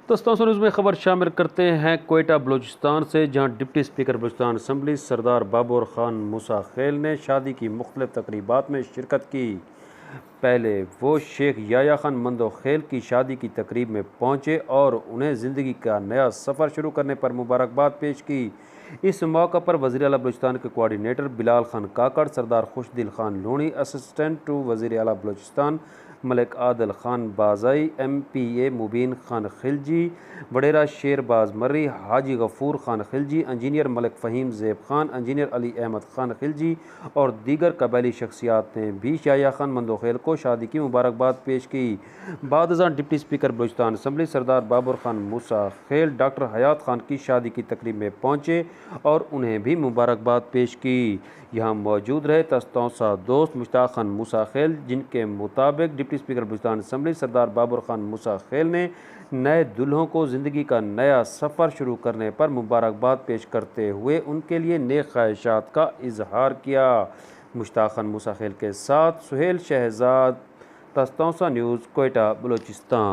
दोस्तों न्यूज़ में खबर शामिल करते हैं कोयटा बलूचिस्तान से, जहां डिप्टी स्पीकर बलूचिस्तान असम्बली सरदार बाबर खान मूसा खेल ने शादी की मुख्तलिफ तकरीबात में शिरकत की। पहले वो शेख याया खान मंदो खेल की शादी की तकरीब में पहुंचे और उन्हें ज़िंदगी का नया सफ़र शुरू करने पर मुबारकबाद पेश की। इस मौका पर वज़ीर आला बलूचिस्तान के coordinator Bilal Khan Kakar, Sardar Khushdil Khan Loni, assistant to वज़ीर आला Balochistan Malik Adil Khan Bazai, MPA Mubeen Khan Khilji, Wadera Sherbaz Marri, Haji Ghafoor Khan Khilji, engineer Malik Faheem Zeb Khan, engineer Ali Ahmed Khan Khilji और दीगर कबायली शख्सियात ने भी याया खान मंदो खेल को शादी की मुबारकबाद पेश की। बाद अज़ां डिप्टी स्पीकर बलूचिस्तान असम्बली सरदार बाबर खान मूसा खेल डॉक्टर हयात खान की शादी की तकरीब में पहुँचे और उन्हें भी मुबारकबाद पेश की। यहाँ मौजूद रहे तस्तौसा दोस्त मुश्ताक खान मूसा खेल, जिनके मुताबिक डिप्टी स्पीकर बलूचिस्तान असम्बली सरदार बाबर खान मूसा खेल ने नए दुल्हों को ज़िंदगी का नया सफ़र शुरू करने पर मुबारकबाद पेश करते हुए उनके लिए नेक ख्वाहिशात का इजहार किया। मुश्ताक खान मूसा खेल के साथ सुहेल शहजाद, तस्तौसा न्यूज़, कोयटा बलूचिस्तान।